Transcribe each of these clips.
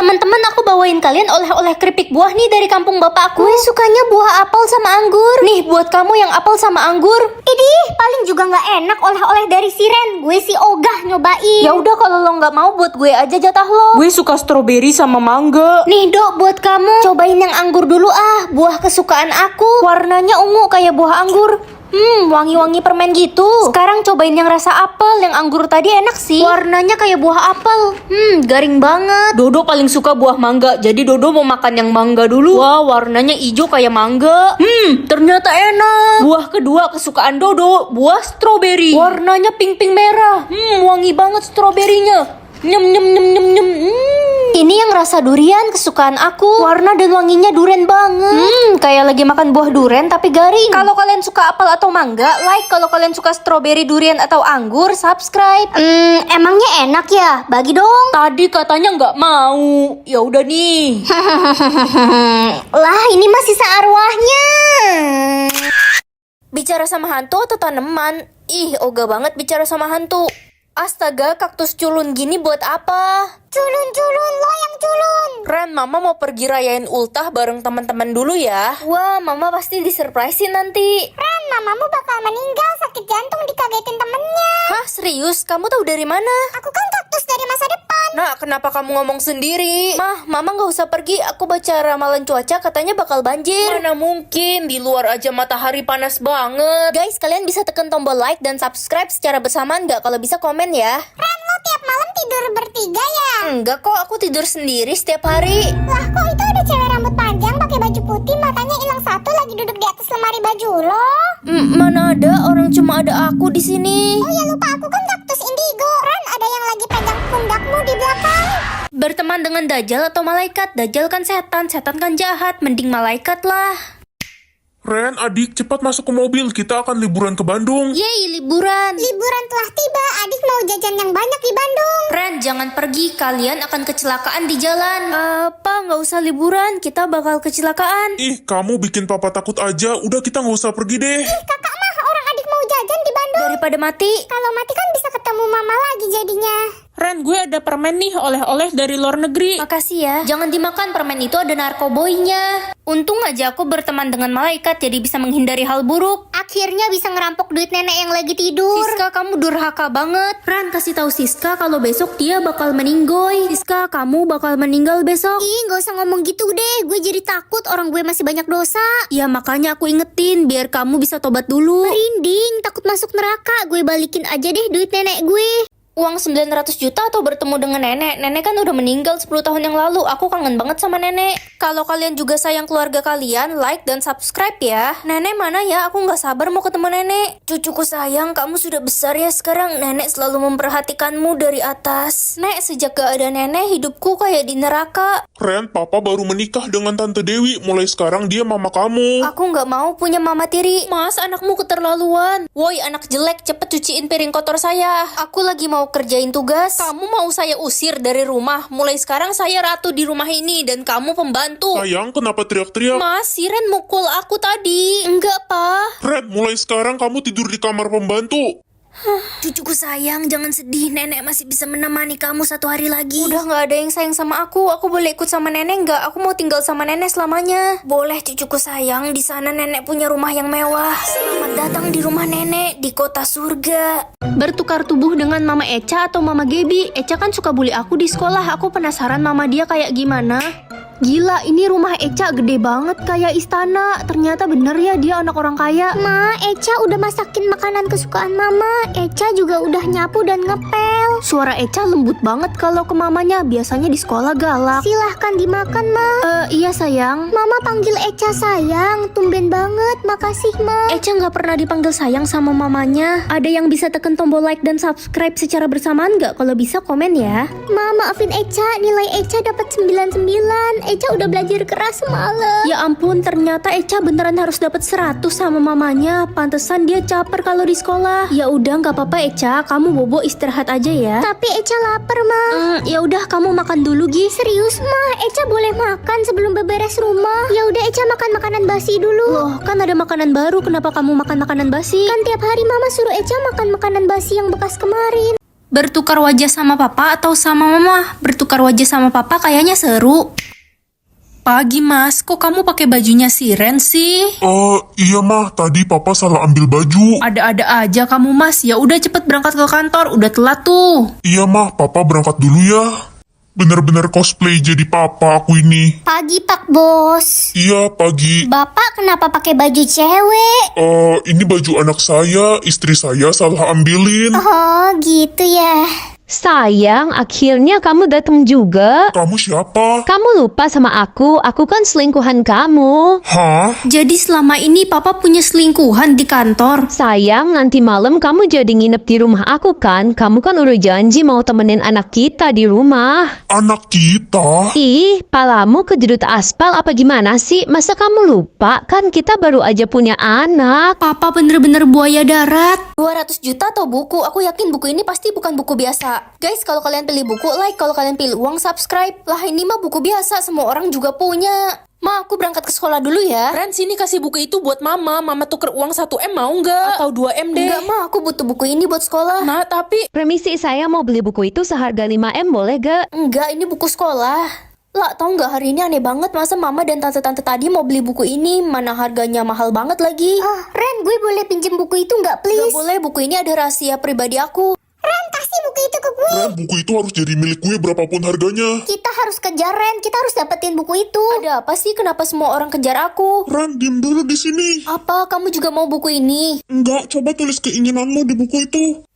Teman-teman, aku bawain kalian oleh-oleh keripik buah nih dari kampung bapakku. Gue sukanya buah apel sama anggur. Nih buat kamu yang apel sama anggur. Idih, paling juga nggak enak oleh-oleh dari si Ren. Gue sih ogah nyobain. Ya udah kalau lo nggak mau, buat gue aja jatah lo. Gue suka stroberi sama mangga. Nih Dok, buat kamu. Cobain yang anggur dulu ah, buah kesukaan aku. Warnanya ungu kayak buah anggur. Wangi-wangi permen gitu. Sekarang cobain yang rasa apel. Yang anggur tadi enak sih. Warnanya kayak buah apel. Garing banget. Dodo paling suka buah mangga, jadi Dodo mau makan yang mangga dulu. Wah, warnanya hijau kayak mangga. Ternyata enak. Buah kedua kesukaan Dodo, buah stroberi. Warnanya pink-pink merah. Wangi banget stroberinya. Nyem nyem nyem nyem nyem. Ini yang rasa durian kesukaan aku. Warna dan wanginya duren banget. Kayak lagi makan buah duren tapi garing. Kalau kalian suka apel atau mangga, like. Kalau kalian suka stroberi, durian atau anggur, subscribe. Emangnya enak ya? Bagi dong. Tadi katanya nggak mau. Ya udah nih. Lah, ini masih searwahnya. Bicara sama hantu atau tanaman? Ih, ogah banget bicara sama hantu. Astaga, kaktus culun gini buat apa? Culun, lo yang culun. Ren, Mama mau pergi rayain ultah bareng teman-teman dulu ya. Wah, mama pasti disurprisein nanti. Ren, mamamu bakal meninggal sakit jantung dikagetin temennya. Hah, serius? Kamu tahu dari mana? Aku kan kaktus dari masa depan. Nah, kenapa kamu ngomong sendiri? Mama nggak usah pergi. Aku baca ramalan cuaca, katanya bakal banjir. Mana mungkin, di luar aja matahari panas banget. Guys, kalian bisa tekan tombol like dan subscribe secara bersamaan nggak? Kalau bisa komen ya. Ren, lo tiap malam tidur bertiga ya? Enggak kok, aku tidur sendiri setiap hari. Lah, kok itu ada cewek rambut panjang pakai baju putih, matanya hilang satu lagi duduk di atas lemari baju lo? Mana ada, orang cuma ada aku di sini. Oh ya, lupa, aku kan kaktus indigo. Ren, ada yang lagi pegang pundakmu di belakang. Berteman dengan Dajjal atau malaikat? Dajjal kan setan, setan kan jahat. Mending malaikat lah. Ren, adik, cepat masuk ke mobil. Kita akan liburan ke Bandung. Yeay, liburan. Liburan telah tiba, adik mau jajan yang banyak di Bandung. Ren, jangan pergi. Kalian akan kecelakaan di jalan. Apa, nggak usah liburan. Kita bakal kecelakaan. Ih, kamu bikin papa takut aja. Udah, kita nggak usah pergi deh. Kakak mah, orang adik mau jajan di Bandung. Daripada mati. Kalau mati kan bisa ketemu mama lagi jadinya. Ren, gue ada permen nih, oleh-oleh dari luar negeri. Makasih ya. Jangan dimakan, permen itu ada narkoboynya. Untung aja aku berteman dengan malaikat, jadi bisa menghindari hal buruk. Akhirnya bisa ngerampok duit nenek yang lagi tidur. Siska, kamu durhaka banget. Ran, kasih tahu Siska kalau besok dia bakal meninggoy. Siska, kamu bakal meninggal besok. Ih, gak usah ngomong gitu deh. Gue jadi takut, orang gue masih banyak dosa. Ya makanya aku ingetin, biar kamu bisa tobat dulu. Merinding, takut masuk neraka. Gue balikin aja deh duit nenek gue. Uang 900 juta atau bertemu dengan nenek? Nenek kan udah meninggal 10 tahun yang lalu. Aku kangen banget sama nenek. Kalau kalian juga sayang keluarga kalian, like dan subscribe ya. Nenek mana ya? Aku nggak sabar mau ketemu nenek. Cucuku sayang, kamu sudah besar ya sekarang. Nenek selalu memperhatikanmu dari atas. Nek, sejak gak ada nenek, hidupku kayak di neraka. Ren, papa baru menikah dengan Tante Dewi. Mulai sekarang dia mama kamu. Aku nggak mau punya mama tiri. Mas, anakmu keterlaluan. Woi, anak jelek, cepet cuciin piring kotor saya. Aku lagi mau kerjain tugas. Kamu mau saya usir dari rumah? Mulai sekarang saya ratu di rumah ini dan kamu pembantu. Sayang, kenapa teriak-teriak? Mas, si Ren mukul aku tadi. Enggak, Pa. Ren, mulai sekarang kamu tidur di kamar pembantu. Cucuku sayang, jangan sedih. Nenek masih bisa menemani kamu 1 hari lagi. Udah gak ada yang sayang sama aku. Aku boleh ikut sama nenek nggak? Aku mau tinggal sama nenek selamanya. Boleh, cucuku sayang. Di sana nenek punya rumah yang mewah. Selamat datang di rumah nenek di kota surga. Bertukar tubuh dengan Mama Echa atau Mama Gebi. Echa kan suka bully aku di sekolah. Aku penasaran mama dia kayak gimana. Gila, ini rumah Echa gede banget kayak istana. Ternyata bener ya dia anak orang kaya. Ma, Echa udah masakin makanan kesukaan mama. Echa juga udah nyapu dan ngepel. Suara Echa lembut banget kalau ke mamanya. Biasanya di sekolah galak. Silahkan dimakan, Ma. Iya sayang. Mama panggil Echa sayang. Tumben banget, makasih, Ma. Echa nggak pernah dipanggil sayang sama mamanya. Ada yang bisa tekan tombol like dan subscribe secara bersamaan nggak? Kalau bisa komen ya. Ma, maafin Echa. Nilai Echa dapat 99. Echa udah belajar keras semalam. Ya ampun, ternyata Echa beneran harus dapat 100 sama mamanya. Pantesan dia caper kalau di sekolah. Ya udah, nggak apa-apa Echa. Kamu bobo istirahat aja ya. Tapi Echa lapar, Ma. Ya udah, kamu makan dulu Gi. Serius, Ma? Echa boleh makan sebelum beberes rumah? Ya udah, Echa makan makanan basi dulu. Loh, kan ada makanan baru. Kenapa kamu makan makanan basi? Kan tiap hari Mama suruh Echa makan makanan basi yang bekas kemarin. Bertukar wajah sama papa atau sama mama? Bertukar wajah sama papa kayaknya seru. Pagi mas, kok kamu pakai bajunya Siren sih? Iya mah, tadi papa salah ambil baju. Ada-ada aja kamu mas, ya udah cepet berangkat ke kantor, udah telat tuh. Iya mah, papa berangkat dulu ya. Bener-bener cosplay jadi papa aku ini. Pagi Pak Bos. Iya, pagi. Bapak kenapa pakai baju cewek? Ini baju anak saya, istri saya salah ambilin. Oh gitu ya. Sayang, akhirnya kamu datang juga. Kamu siapa? Kamu lupa sama aku kan selingkuhan kamu. Hah? Jadi selama ini papa punya selingkuhan di kantor? Sayang, nanti malam kamu jadi nginep di rumah aku kan? Kamu kan udah janji mau temenin anak kita di rumah. Anak kita? Ih, palamu kejedut aspal apa gimana sih? Masa kamu lupa? Kan kita baru aja punya anak. Papa bener-bener buaya darat. 200 juta atau buku? Aku yakin buku ini pasti bukan buku biasa. Guys, kalau kalian pilih buku, like. Kalau kalian pilih uang, subscribe. Lah, ini mah buku biasa. Semua orang juga punya. Ma, aku berangkat ke sekolah dulu ya. Ren, sini kasih buku itu buat mama. Mama tuker uang 1M mau nggak? Atau 2M deh. Enggak, Ma. Aku butuh buku ini buat sekolah. Nah, tapi... Permisi, saya mau beli buku itu seharga 5M, boleh gak? Enggak, ini buku sekolah. Lah, tau nggak hari ini aneh banget. Masa mama dan tante-tante tadi mau beli buku ini? Mana harganya mahal banget lagi. Ren, gue boleh pinjem buku itu nggak Gak please? boleh, buku ini ada rahasia pribadi aku. Ren, kasih buku itu ke gue. Ren, buku itu harus jadi milik gue berapapun harganya. Kita harus kejar Ren, kita harus dapetin buku itu. Ada apa sih? Kenapa semua orang kejar aku? Ren, diem dulu di sini. Apa? Kamu juga mau buku ini? Enggak, coba tulis keinginanmu di buku itu.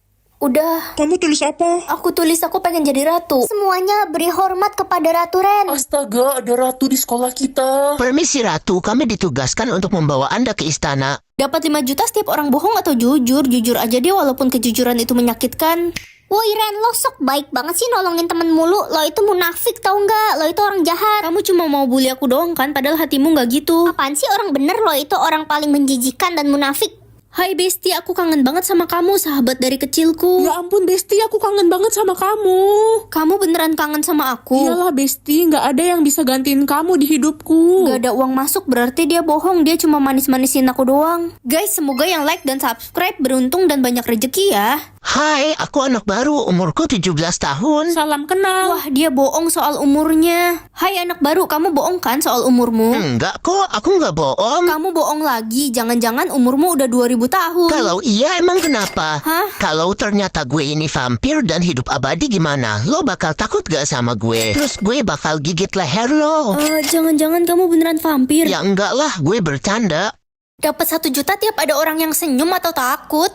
Udah. Kamu tulis apa? Aku tulis aku pengen jadi ratu. Semuanya beri hormat kepada Ratu Ren. Astaga, ada ratu di sekolah kita. Permisi Ratu, kami ditugaskan untuk membawa Anda ke istana. Dapat 5 juta setiap orang bohong atau jujur? Jujur aja deh walaupun kejujuran itu menyakitkan. Woi Ren, lo sok baik banget sih nolongin temen mulu. Lo itu munafik tau nggak? Lo itu orang jahat. Kamu cuma mau bully aku doang kan? Padahal hatimu nggak gitu. Apaan sih orang bener? Lo itu orang paling menjijikan dan munafik. Hai Besti, aku kangen banget sama kamu, sahabat dari kecilku. Ya ampun, Besti, aku kangen banget sama kamu. Kamu beneran kangen sama aku? Iyalah, Besti, nggak ada yang bisa gantiin kamu di hidupku. Gak ada uang masuk berarti dia bohong. Dia cuma manis-manisin aku doang. Guys, semoga yang like dan subscribe beruntung dan banyak rezeki ya. Hai, aku anak baru, umurku 17 tahun. Salam kenal. Wah, dia bohong soal umurnya. Hai anak baru, kamu bohong kan soal umurmu? Enggak kok, aku nggak bohong. Kamu bohong lagi. Jangan-jangan umurmu udah 2000 tahun. Kalau iya emang kenapa? Hah? Kalau ternyata gue ini vampir dan hidup abadi gimana? Lo bakal takut gak sama gue? Terus gue bakal gigit leher lo. Jangan-jangan kamu beneran vampir. Ya enggak lah, gue bercanda. Dapat 1 juta tiap ada orang yang senyum atau takut.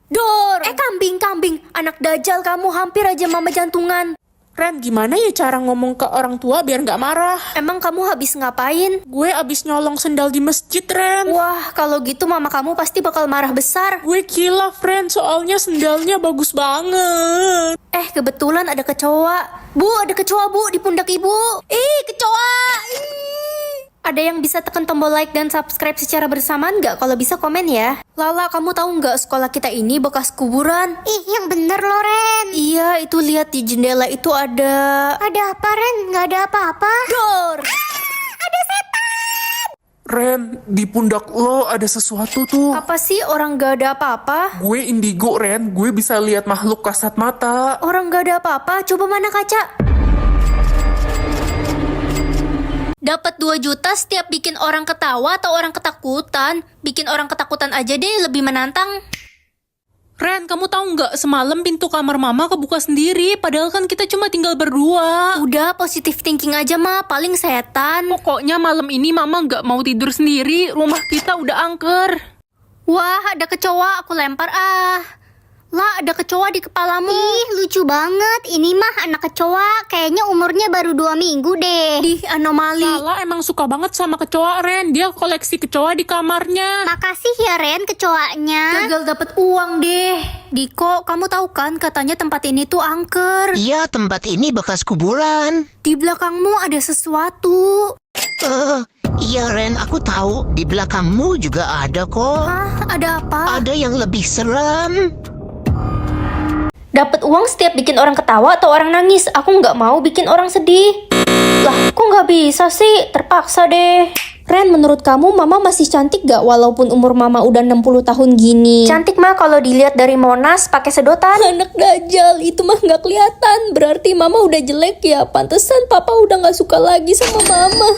Dor! Kambing. Anak dajal kamu, hampir aja mama jantungan. Ren, gimana ya cara ngomong ke orang tua biar nggak marah? Emang kamu habis ngapain? Gue abis nyolong sendal di masjid, Ren. Wah, kalau gitu mama kamu pasti bakal marah besar. Gue kilaf, Ren, soalnya sendalnya bagus banget. Kebetulan ada kecoa. Bu, ada kecoa bu di pundak ibu. Kecoa! Ada yang bisa tekan tombol like dan subscribe secara bersamaan nggak? Kalau bisa komen ya. Lala, kamu tahu nggak sekolah kita ini bekas kuburan? Ih, yang bener lo Ren. Iya, itu lihat di jendela itu ada... Ada apa Ren? Nggak ada apa-apa. Dor! Ren, di pundak lo ada sesuatu tuh. Apa sih orang nggak ada apa-apa? Gue indigo, Ren. Gue bisa lihat makhluk kasat mata. Orang nggak ada apa-apa, coba mana kaca? Dapat 2 juta setiap bikin orang ketawa atau orang ketakutan. Bikin orang ketakutan aja deh, lebih menantang. Ren, kamu tahu nggak semalam pintu kamar mama kebuka sendiri, padahal kan kita cuma tinggal berdua. Udah, positive thinking aja mah, paling setan. Pokoknya malam ini mama nggak mau tidur sendiri, rumah kita udah angker. Wah, ada kecoa, aku lempar Lah, ada kecoa di kepalamu. Ih, lucu banget. Ini mah anak kecoa. Kayaknya umurnya baru 2 minggu deh. Di anomali. Lala emang suka banget sama kecoa, Ren. Dia koleksi kecoa di kamarnya. Makasih ya Ren kecoanya. Gagal dapet uang deh. Diko, kamu tahu kan katanya tempat ini tuh angker. Iya, tempat ini bekas kuburan. Di belakangmu ada sesuatu. Iya Ren, aku tahu. Di belakangmu juga ada kok. Hah, ada apa? Ada yang lebih seram. Dapat uang setiap bikin orang ketawa atau orang nangis. Aku nggak mau bikin orang sedih. Lah, kok nggak bisa sih? Terpaksa deh. Ren, menurut kamu mama masih cantik gak walaupun umur mama udah 60 tahun gini? Cantik mah kalau dilihat dari Monas pakai sedotan. Anak dajal, itu mah gak kelihatan. Berarti mama udah jelek ya. Pantesan papa udah gak suka lagi sama mama.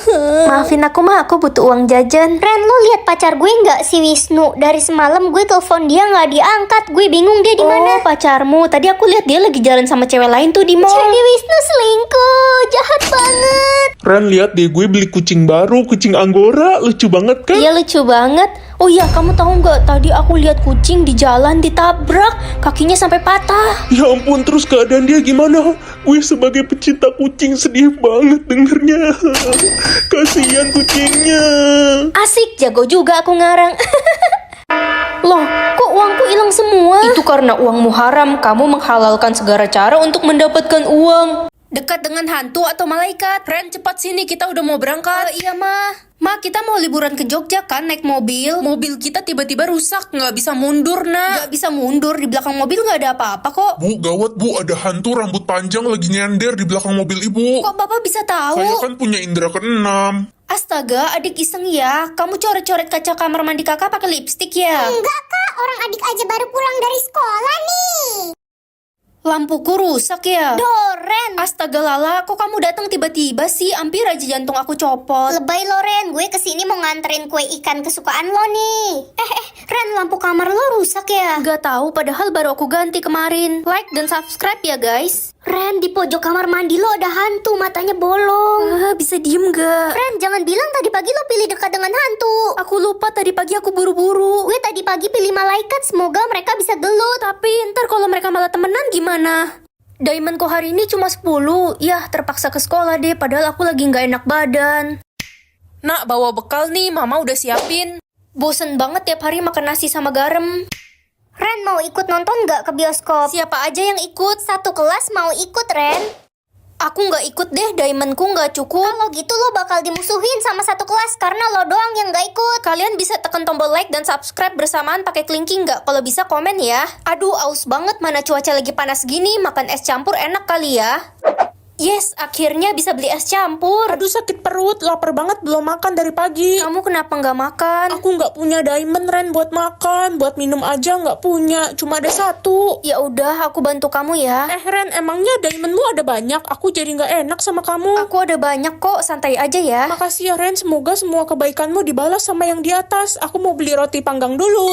Maafin aku mah, aku butuh uang jajan. Ren, lu lihat pacar gue nggak si Wisnu? Dari semalam gue telepon dia nggak diangkat. Gue bingung dia di mana. Oh, pacarmu. Tadi aku lihat dia lagi jalan sama cewek lain tuh di mall. Jadi Wisnu selingkuh, jahat banget. Ren, lihat deh gue beli kucing baru, kucing Anggora, lucu banget kan? Iya, lucu banget. Oh iya, kamu tahu nggak? Tadi aku lihat kucing di jalan ditabrak, kakinya sampai patah. Ya ampun, terus keadaan dia gimana? Gue sebagai pecinta kucing sedih banget dengernya. Kasihan kucingnya. Asik, jago juga aku ngarang. Loh, kok uangku hilang semua? Itu karena uangmu haram. Kamu menghalalkan segala cara untuk mendapatkan uang. Dekat dengan hantu atau malaikat? Ren, cepat sini, kita udah mau berangkat. Iya, Ma. Ma, kita mau liburan ke Jogja kan, naik mobil. Mobil kita tiba-tiba rusak, nggak bisa mundur, nak. Gak bisa mundur, di belakang mobil gak ada apa-apa kok. Bu, gawat bu, ada hantu rambut panjang lagi nyender di belakang mobil ibu. Kok Bapak bisa tahu? Saya kan punya indera keenam. Astaga, adik iseng ya. Kamu coret-coret kaca kamar mandi kakak pakai lipstik ya? Enggak kak, orang adik aja baru pulang dari sekolah nih. Lampuku rusak ya? Doren, Astaga Lala, kok kamu datang tiba-tiba sih? Hampir aja jantung aku copot. lebay lo Ren, gue kesini mau nganterin kue ikan kesukaan lo nih. Ren, lampu kamar lo rusak ya? Gak tahu, padahal baru aku ganti kemarin. Like dan subscribe ya guys. Ren, di pojok kamar mandi lo ada hantu, matanya bolong. Bisa diem gak? Ren, jangan bilang tadi pagi lo pilih dekat dengan hantu. Aku lupa, tadi pagi aku buru-buru. Gue tadi pagi pilih malaikat, semoga mereka bisa gelut. Tapi ntar kalau mereka malah temenan gimana? Diamondku hari ini cuma 10. Yah, terpaksa ke sekolah deh, padahal aku lagi gak enak badan. Nak, bawa bekal nih, mama udah siapin. Bosen banget tiap hari makan nasi sama garam. Ren, mau ikut nonton nggak ke bioskop? Siapa aja yang ikut? Satu kelas mau ikut, Ren. Aku nggak ikut deh, diamondku nggak cukup. Kalau gitu lo bakal dimusuhin sama satu kelas karena lo doang yang nggak ikut. Kalian bisa tekan tombol like dan subscribe bersamaan pakai kelingking nggak? Kalau bisa komen ya. Aduh, aus banget, mana cuaca lagi panas gini, makan es campur enak kali ya. Yes, akhirnya bisa beli es campur. Aduh, sakit perut, lapar banget, belum makan dari pagi. Kamu kenapa nggak makan? Aku nggak punya diamond, Ren, buat makan. Buat minum aja nggak punya, cuma ada satu. Ya udah, aku bantu kamu ya. Ren, emangnya diamondmu ada banyak? Aku jadi nggak enak sama kamu. Aku ada banyak kok, santai aja ya. Makasih ya, Ren. Semoga semua kebaikanmu dibalas sama yang di atas. Aku mau beli roti panggang dulu.